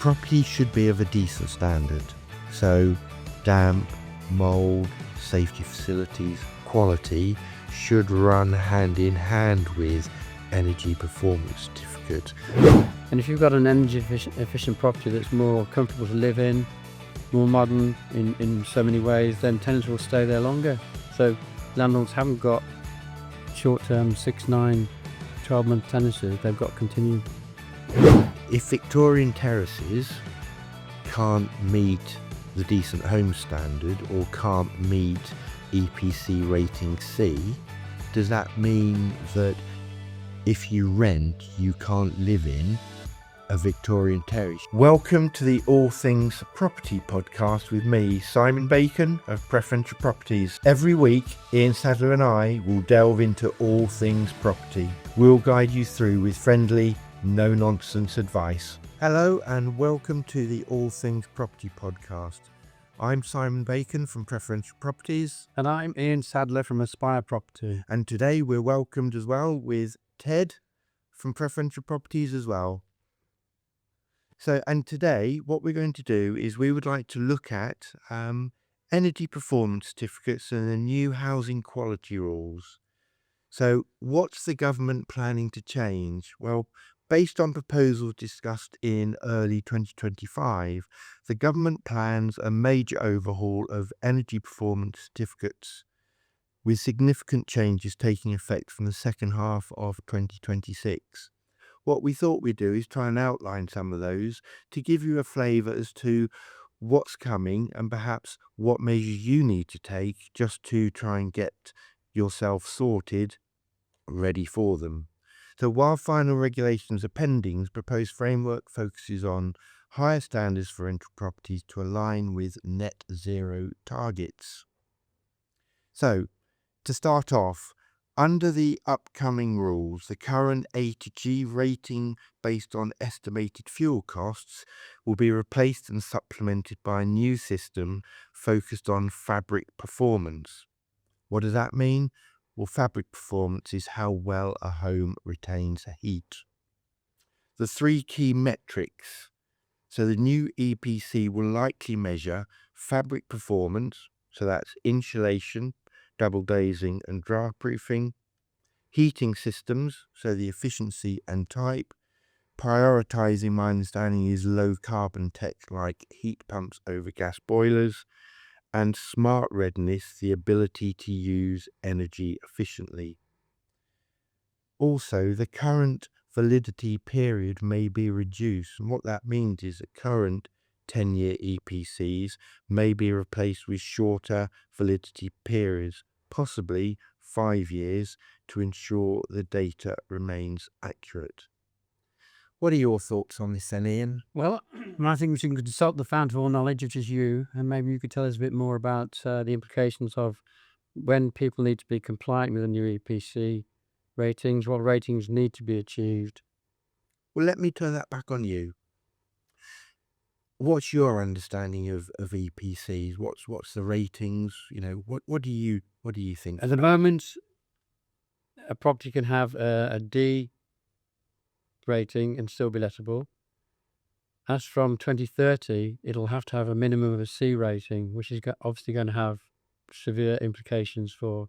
property should be of a decent standard. So damp, mould, safety facilities, quality should run hand in hand with energy performance certificate. And if you've got an energy efficient property that's more comfortable to live in, more modern in so many ways, then tenants will stay there longer. So landlords haven't got short-term 6, 9, 12-month tenancies, they've got continued. If Victorian terraces can't meet the decent home standard or can't meet EPC rating C, does that mean that if you rent, you can't live in a Victorian terrace? Welcome to the All Things Property podcast with me, Simon Bacon of Preferential Properties. Every week, Ian Sadler and I will delve into all things property. We'll guide you through with friendly, no-nonsense advice. Hello and welcome to the All Things Property podcast. I'm Simon Bacon from Preferential Properties. And I'm Ian Sadler from Aspire Property. And today we're welcomed as well with Ted from Preferential Properties as well. And today what we're going to do is we would like to look at energy performance certificates and the new housing quality rules. So what's the government planning to change? Well, based on proposals discussed in early 2025, the government plans a major overhaul of energy performance certificates, with significant changes taking effect from the second half of 2026. What we thought we'd do is try and outline some of those to give you a flavour as to what's coming and perhaps what measures you need to take just to try and get yourself sorted, ready for them. So while final regulations are pending, the proposed framework focuses on higher standards for rental properties to align with net zero targets. So to start off, under the upcoming rules, the current A to G rating based on estimated fuel costs will be replaced and supplemented by a new system focused on fabric performance. What does that mean? Well, fabric performance is how well a home retains heat. The three key metrics. So the new EPC will likely measure fabric performance, so that's insulation, double glazing and draft proofing, heating systems, so the efficiency and type, prioritizing, my understanding, is low carbon tech like heat pumps over gas boilers, and smart readiness, the ability to use energy efficiently. Also, the current validity period may be reduced, and what that means is that current 10-year EPCs may be replaced with shorter validity periods, possibly 5 years, to ensure the data remains accurate. What are your thoughts on this then, Ian? Well, I think we should consult the fount of all knowledge, which is you, and maybe you could tell us a bit more about the implications of when people need to be compliant with the new EPC ratings, what ratings need to be achieved. Well, let me turn that back on you. What's your understanding of EPCs? What's the ratings? What do you think? At the moment, a property can have a D rating and still be lettable. As from 2030, it'll have to have a minimum of a C rating, which is obviously going to have severe implications for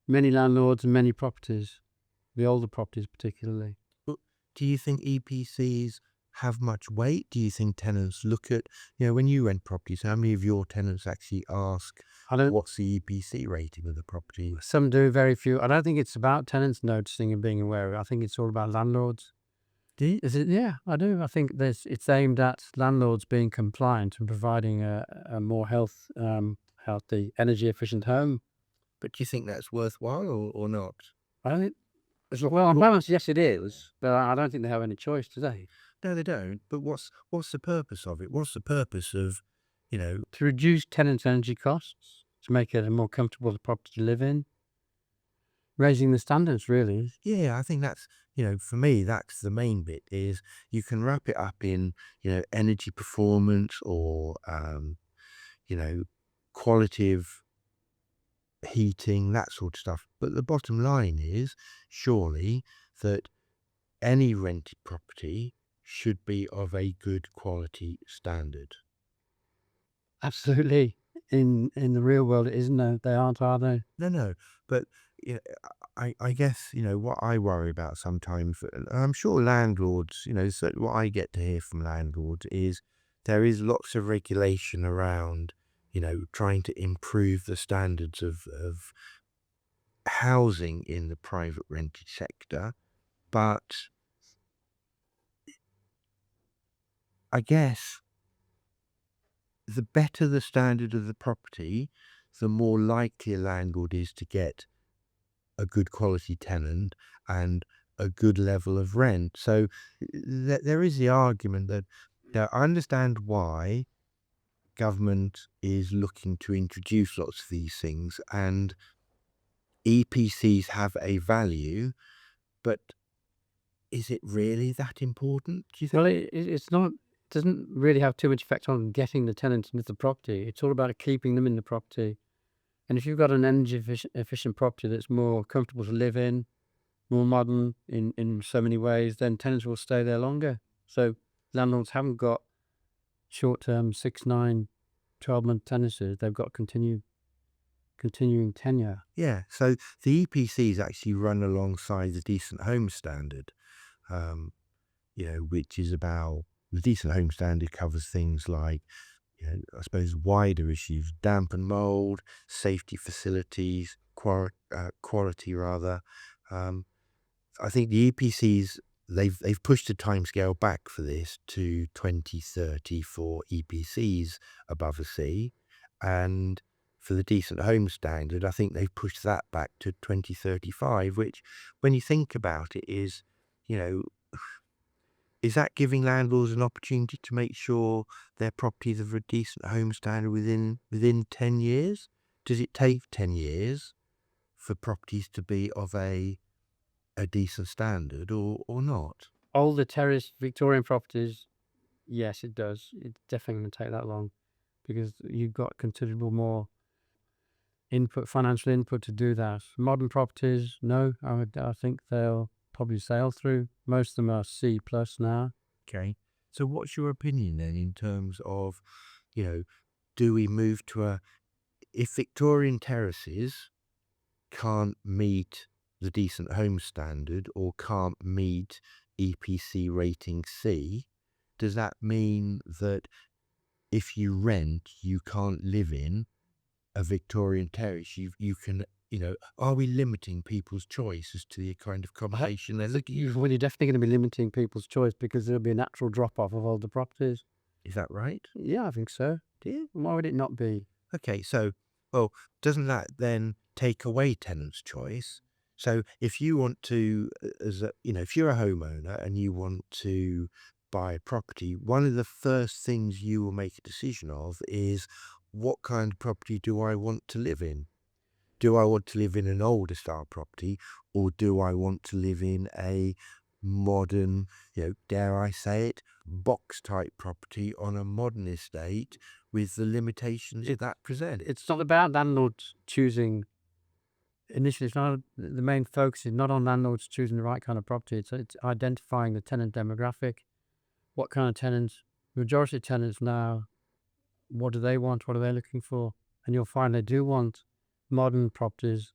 many landlords and many properties, the older properties particularly. Do you think EPCs have much weight? Do you think tenants look at, when you rent properties, how many of your tenants actually ask, what's the EPC rating of the property? Some do, very few. I don't think it's about tenants noticing and being aware of it. I think it's all about landlords. Do you? Is it? Yeah, I do. I think it's aimed at landlords being compliant and providing a more healthy, energy efficient home. But do you think that's worthwhile or not? I don't think. Well, on balance, yes, it is. But I don't think they have any choice today. No, they don't. But what's the purpose of it? What's the purpose of, to reduce tenants' energy costs, to make it a more comfortable property to live in, raising the standards, really. Yeah, I think that's, for me, that's the main bit, is you can wrap it up in, energy performance or, quality of heating, that sort of stuff. But the bottom line is surely that any rented property should be of a good quality standard. Absolutely. In the real world, it isn't. They aren't, are they? No, but you know, I guess what I worry about sometimes, and I'm sure landlords, so what I get to hear from landlords is there is lots of regulation around, trying to improve the standards of housing in the private rented sector, but I guess the better the standard of the property, the more likely a landlord is to get a good quality tenant and a good level of rent. So there is the argument that I understand why government is looking to introduce lots of these things, and EPCs have a value, but is it really that important, do you think? Well, it's not. It doesn't really have too much effect on getting the tenants into the property. It's all about keeping them in the property. And if you've got an energy efficient property that's more comfortable to live in, more modern in so many ways, then tenants will stay there longer. So landlords haven't got short-term 6, 9, 12-month tenancies. They've got continuing tenure. Yeah, so the EPCs actually run alongside the Decent Home Standard, um, which is about the Decent Home Standard covers things like, I suppose wider issues, damp and mold, safety facilities, quality rather. Um, I think the EPCs, they've pushed the timescale back for this to 2030 for EPCs above a C, and for the Decent Home Standard, I think they've pushed that back to 2035, which, when you think about it, you know, is that giving landlords an opportunity to make sure their properties are of a decent home standard within 10 years? Does it take 10 years for properties to be of a decent standard or not? Older terrace Victorian properties, yes, it does. It's definitely going to take that long because you've got considerable more financial input to do that. Modern properties, no, I think they'll probably sail through. Most of them are C plus now. Okay. So what's your opinion then in terms of, do we move to if Victorian terraces can't meet the decent home standard or can't meet EPC rating C, does that mean that if you rent, you can't live in a Victorian terrace? You can, are we limiting people's choice as to the kind of accommodation they're looking at? Well, you're definitely going to be limiting people's choice because there'll be a natural drop off of older properties. Is that right? Yeah, I think so. Do you? Why would it not be? Okay, so, well, doesn't that then take away tenants' choice? So if you want to, if you're a homeowner and you want to buy a property, one of the first things you will make a decision of is, what kind of property do I want to live in? Do I want to live in an older style property, or do I want to live in a modern, dare I say it, box type property on a modern estate with the limitations that present? It's not about landlords choosing. Initially, it's not the main focus is not on landlords choosing the right kind of property. It's identifying the tenant demographic. What kind of tenants? Majority of tenants now, what do they want? What are they looking for? And you'll find they do want modern properties.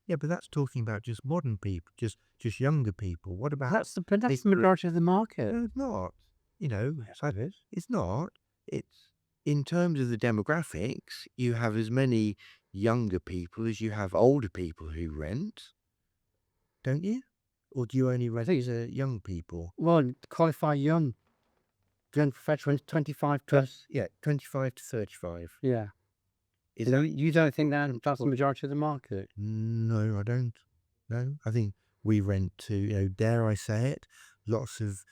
Yeah, but that's talking about just modern people, just younger people. What about That's the majority of the market. No, it's not. Yes, it is. It's not. It's in terms of the demographics, you have as many younger people as you have older people who rent, don't you? Or do you only rent to young people? Well, qualify young. Young professionals, 25 plus. Yeah, 25 to 35. Yeah. Is You that? don't, you don't think that's the majority of the market? No, I don't. No, I think we rent to, dare I say it, lots of,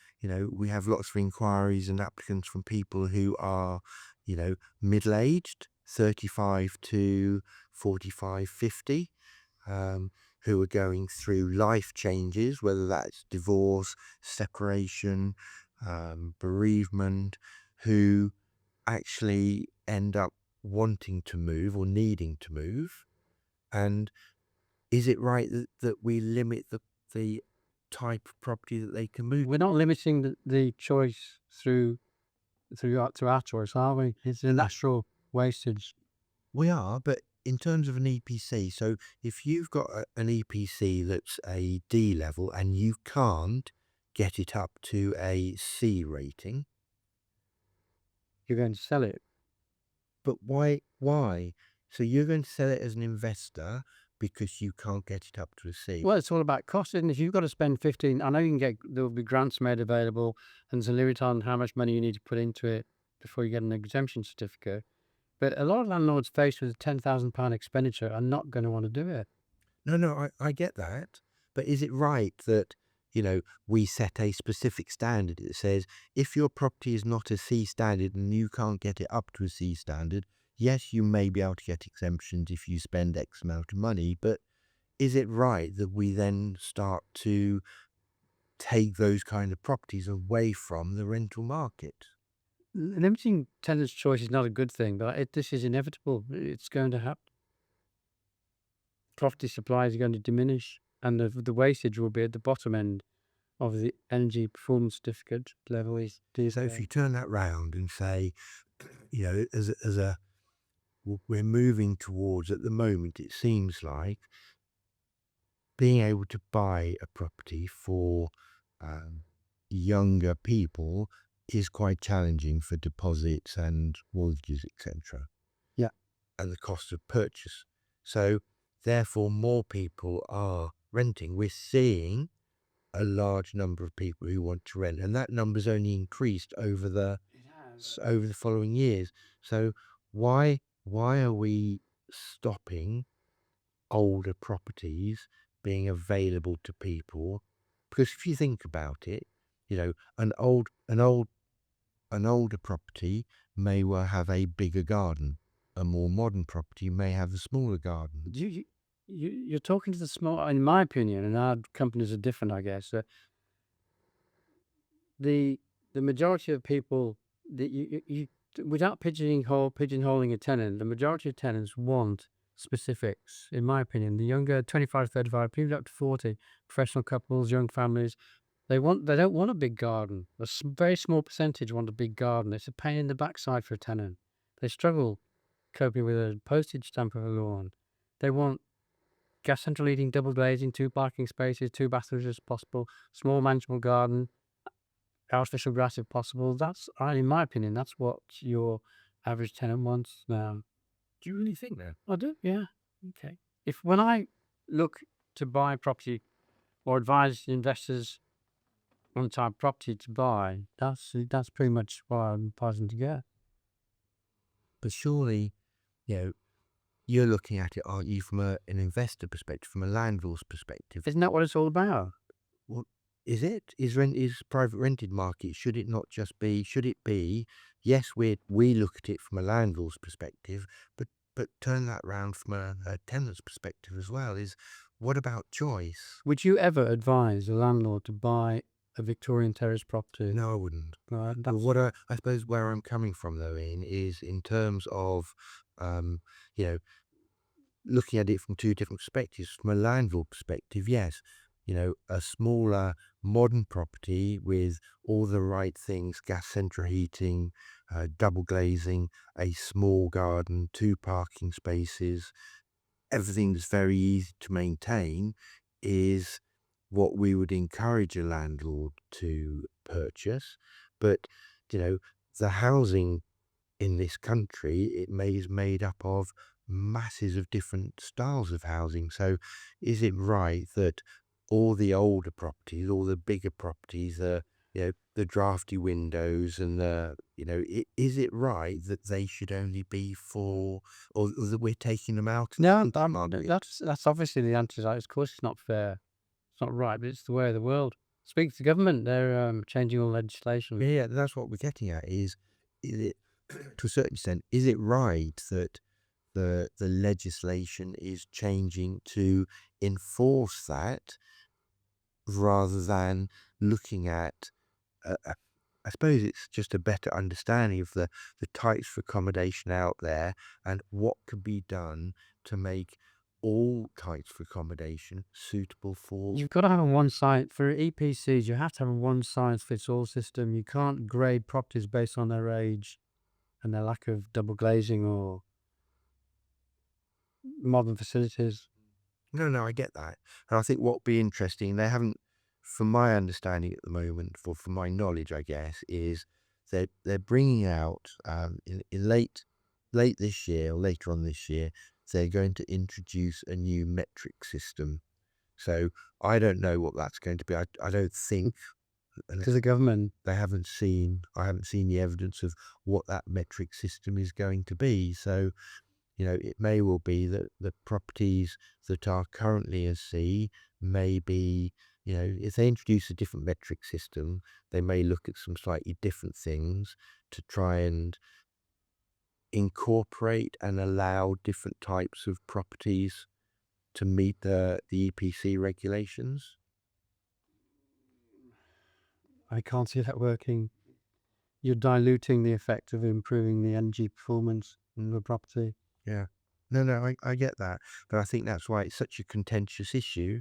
we have lots of inquiries and applicants from people who are, middle-aged, 35 to 45, 50, who are going through life changes, whether that's divorce, separation, bereavement, who actually end up wanting to move or needing to move. And is it right that we limit the type of property that they can move. We're not limiting the choice through our choice, are we? It's a natural wastage. We are, but in terms of an EPC, so if you've got an EPC that's a D level and you can't get it up to a C rating, You're going to sell it. but why? Why? So you're going to sell it as an investor because you can't get it up to a C. Well, it's all about cost, isn't it? If you've got to spend 15, I know there'll be grants made available, and there's a limit on how much money you need to put into it before you get an exemption certificate. But a lot of landlords faced with a £10,000 expenditure are not going to want to do it. No, I get that. But is it right that, we set a specific standard that says if your property is not a C standard and you can't get it up to a C standard, yes, you may be able to get exemptions if you spend X amount of money, but is it right that we then start to take those kind of properties away from the rental market? Limiting tenants' choice is not a good thing, but this is inevitable. It's going to happen. Property supply is going to diminish, and the wastage will be at the bottom end of the energy performance certificate level. So if you turn that round and say, we're moving towards, at the moment, it seems like being able to buy a property for younger people is quite challenging for deposits and mortgages, etc. Yeah. And the cost of purchase. So therefore, more people are renting. We're seeing a large number of people who want to rent, and that number's only increased over the following years. So why are we stopping older properties being available to people? Because if you think about it, an older property may well have a bigger garden. A more modern property may have a smaller garden. You're talking to the small, in my opinion, and our companies are different, I guess. The majority of people that without pigeonholing a tenant, the majority of tenants want specifics, in my opinion. The younger 25, 35, people up to 40, professional couples, young families, they don't want a big garden. Very small percentage want a big garden. It's a pain in the backside for a tenant. They struggle coping with a postage stamp of a lawn. They want gas central heating, double glazing, 2 parking spaces, 2 bathrooms as possible, small manageable garden, artificial grass if possible. That's, in my opinion, that's what your average tenant wants now. Do you really think that? I do, yeah. Okay. When I look to buy property or advise investors on the type of property to buy, that's pretty much what I'm advising to get. But surely, you're looking at it, aren't you, from an investor perspective, from a landlord's perspective? Isn't that what it's all about? What is it? Is private rented market? Should it not just be? Should it be? Yes, we look at it from a landlord's perspective, but turn that round from a tenant's perspective as well. Is what about choice? Would you ever advise a landlord to buy a Victorian terrace property? No, I wouldn't. Right, But what I suppose where I'm coming from though, Ian, is in terms of looking at it from two different perspectives. From a landlord perspective, yes, a smaller modern property with all the right things, gas central heating, double glazing, a small garden, 2 parking spaces, everything that's very easy to maintain is what we would encourage a landlord to purchase. But, the housing in this country, is made up of masses of different styles of housing. So is it right that all the older properties, all the bigger properties, the drafty windows and is it right that they should only be for, or that we're taking them out? No, that's obviously the answer. Of course, it's not fair. It's not right, but it's the way of the world. Speak to the government. They're changing all legislation. Yeah, that's what we're getting at. Is it to a certain extent? Is it right that the legislation is changing to enforce that, rather than looking at, I suppose it's just a better understanding of the types of accommodation out there and what could be done to make all types of accommodation suitable for. You've got to have a one size for EPCs. You have to have a one size fits all system. You can't grade properties based on their age and their lack of double glazing or modern facilities. No, I get that. And I think what would be interesting, they haven't, from my understanding at the moment, from my knowledge, I guess, is they're bringing out in late this year or later on this year, they're going to introduce a new metric system. So I don't know what that's going to be. I don't think To the government, I haven't seen the evidence of what that metric system is going to be. So, it may well be that the properties that are currently as C may be, if they introduce a different metric system, they may look at some slightly different things to try and incorporate and allow different types of properties to meet the EPC regulations. I can't see that working. You're diluting the effect of improving the energy performance in the property. Yeah. No, I get that. But I think that's why it's such a contentious issue.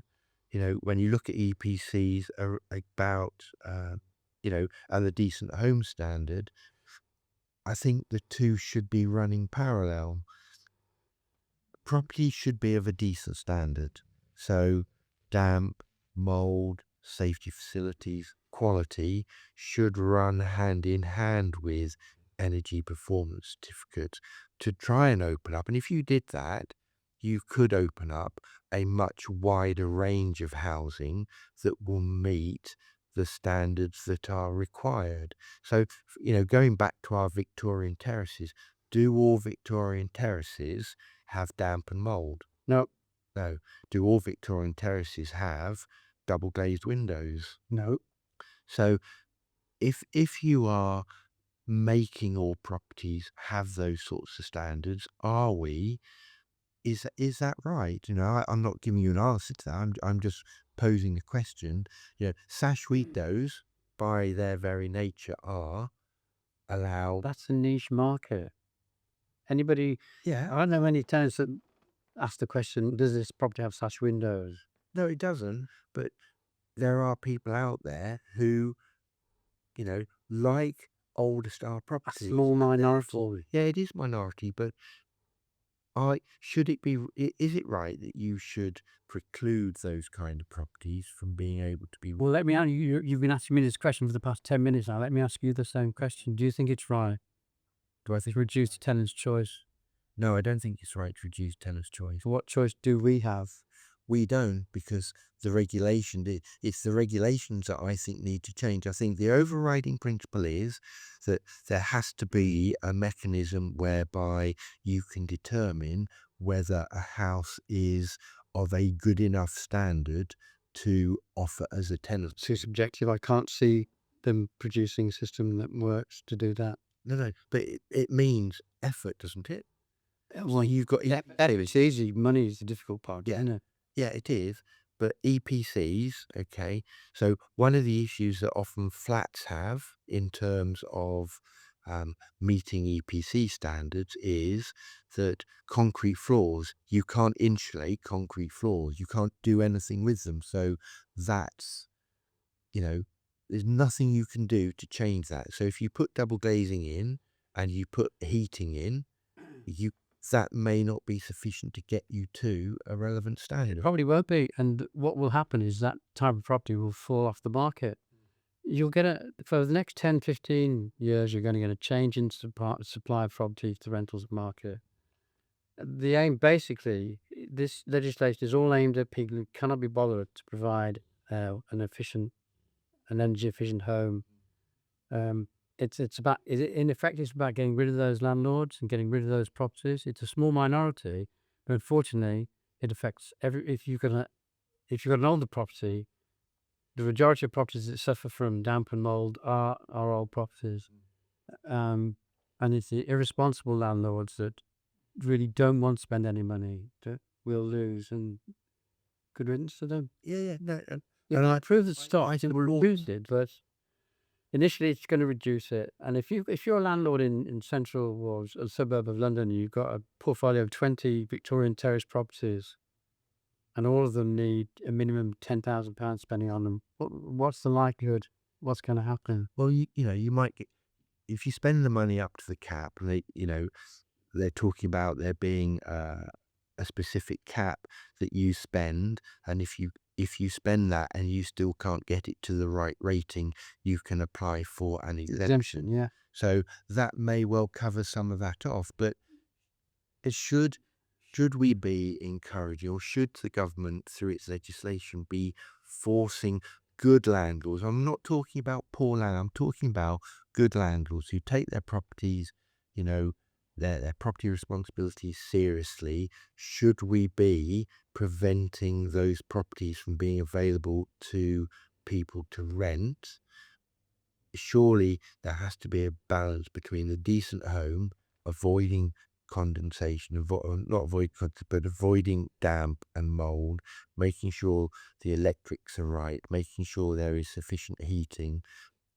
When you look at EPCs about, and the decent home standard, I think the two should be running parallel. Property should be of a decent standard. So damp, mold, safety facilities, quality should run hand in hand with energy performance certificates to try and open up. And if you did that, you could open up a much wider range of housing that will meet the standards that are required. So, going back to our Victorian terraces, do all Victorian terraces have damp and mold? No, No. Do all Victorian terraces have double glazed windows? no. So if you are making all properties have those sorts of standards, is that right? I'm not giving you an answer to that. I'm just posing the question. Sash windows by their very nature are allowed. That's a niche market. Anybody, Yeah. I don't know many tenants that ask the question, does this property have sash windows? No, it doesn't. But there are people out there who, like older style A properties. small and minority. therefore- Yeah, it is minority, but is it right that you should preclude those kind of properties from being able to be? Well, let me ask you, you've been asking me this question for the past 10 minutes now. Let me ask you the same question. Do you think it's right Do I think? to reduce the tenant's choice? No, I don't think it's right to reduce tenant's choice. So what choice do we have? We don't, because it's the regulations that I think need to change. I think the overriding principle is that there has to be a mechanism whereby you can determine whether a house is of a good enough standard to offer as a tenant. It's too subjective. I can't see them producing a system that works to do that. No, but it means effort, doesn't it? Well, You've got it's easy. Money is the difficult part, Yeah. isn't it? Yeah, it is. But EPCs, okay. So one of the issues that often flats have in terms of meeting EPC standards is that concrete floors, you can't insulate concrete floors. You can't do anything with them. So that's, there's nothing you can do to change that. So if you put double glazing in and you put heating in, that may not be sufficient to get you to a relevant standard. Probably won't be. And what will happen is that type of property will fall off the market. You'll get for the next 10, 15 years, you're going to get a change in supply of property to the rentals market. The aim, basically, this legislation is all aimed at people who cannot be bothered to provide an energy efficient home. It's about, in effect, it's about getting rid of those landlords and getting rid of those properties. It's a small minority, but unfortunately, it affects if you've got an older property, the majority of properties that suffer from damp and mold are old properties. And it's the irresponsible landlords that really don't want to spend any money that will lose, and good riddance to them. Yeah, no. And I prove the stock, I think we'll reduce it, but initially it's going to reduce it. And if you're a landlord in central or a suburb of London, you've got a portfolio of 20 Victorian terrace properties, and all of them need a minimum £10,000 spending on them, what's the likelihood? What's going to happen? Well, you might get, if you spend the money up to the cap, and they're talking about there being a specific cap that you spend, and if you spend that and you still can't get it to the right rating, you can apply for an exemption. Yeah. So that may well cover some of that off. But it should we be encouraging, or should the government through its legislation be forcing good landlords? I'm not talking about poor land, I'm talking about good landlords who take their properties, their property responsibilities seriously. Should we be preventing those properties from being available to people to rent? Surely there has to be a balance between the decent home, avoiding condensation, but avoiding damp and mold, making sure the electrics are right, making sure there is sufficient heating.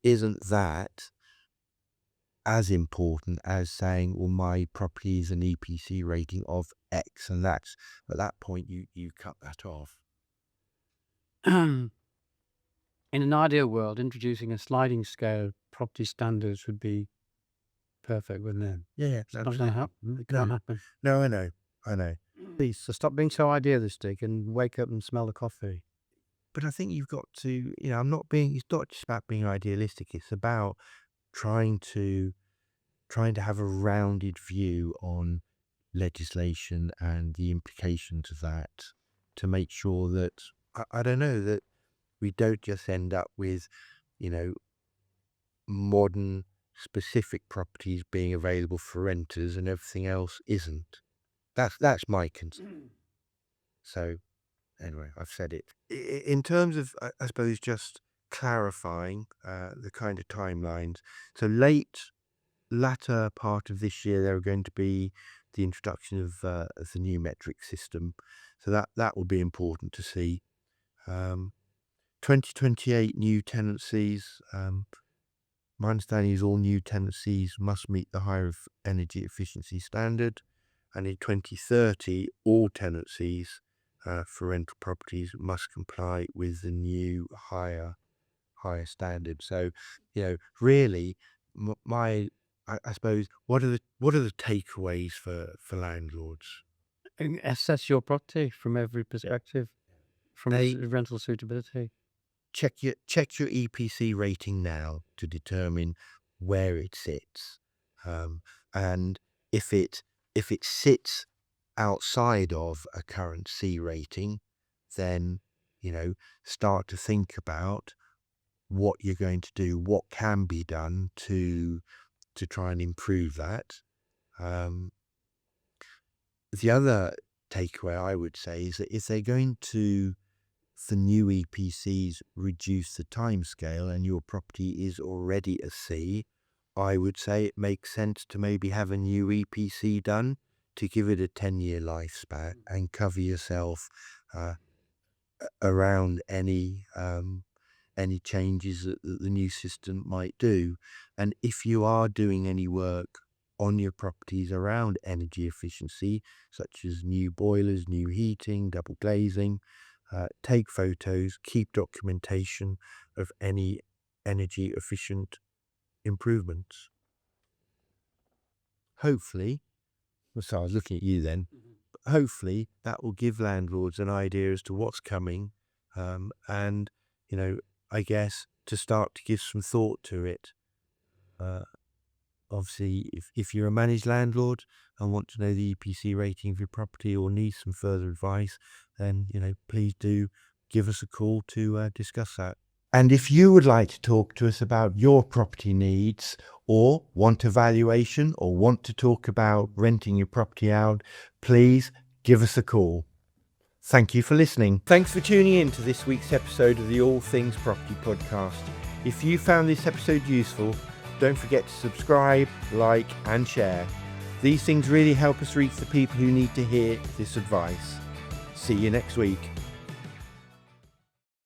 Isn't that as important as saying, well, my property is an EPC rating of X, and that's at that point you cut that off? In an ideal world, introducing a sliding scale property standards would be perfect, wouldn't it? Yeah, It's not going to happen. It can't happen. No, I know. Please, so stop being so idealistic and wake up and smell the coffee. But I think you've got to, it's not just about being idealistic. It's about trying to have a rounded view on legislation and the implications of that, to make sure that, I don't know, that we don't just end up with, modern specific properties being available for renters and everything else isn't. That's my concern. So anyway, I've said it. In terms of, I suppose, just clarifying the kind of timelines. So latter part of this year, there are going to be the introduction of the new metric system. So that will be important to see. 2028 new tenancies. My understanding is all new tenancies must meet the higher energy efficiency standard. And in 2030, all tenancies for rental properties must comply with the new higher standard. So, really, I suppose, what are the takeaways for landlords? And assess your property from every perspective, from rental suitability. Check your EPC rating now to determine where it sits, and if it sits outside of a current C rating, then start to think about what you're going to do, what can be done to try and improve that. The other takeaway I would say is that if they're going to, for new EPCs, reduce the timescale and your property is already a C, I would say it makes sense to maybe have a new EPC done to give it a 10-year lifespan and cover yourself around any changes that the new system might do. And if you are doing any work on your properties around energy efficiency, such as new boilers, new heating, double glazing, take photos, keep documentation of any energy efficient improvements. Hopefully, so I was looking at you then, hopefully that will give landlords an idea as to what's coming, and I guess to start to give some thought to it. Obviously, if you're a managed landlord and want to know the EPC rating of your property or need some further advice, then please do give us a call to discuss that. And if you would like to talk to us about your property needs, or want a valuation, or want to talk about renting your property out, please give us a call. Thank you for listening. Thanks for tuning in to this week's episode of the All Things Property Podcast. If you found this episode useful, don't forget to subscribe, like, and share. These things really help us reach the people who need to hear this advice. See you next week.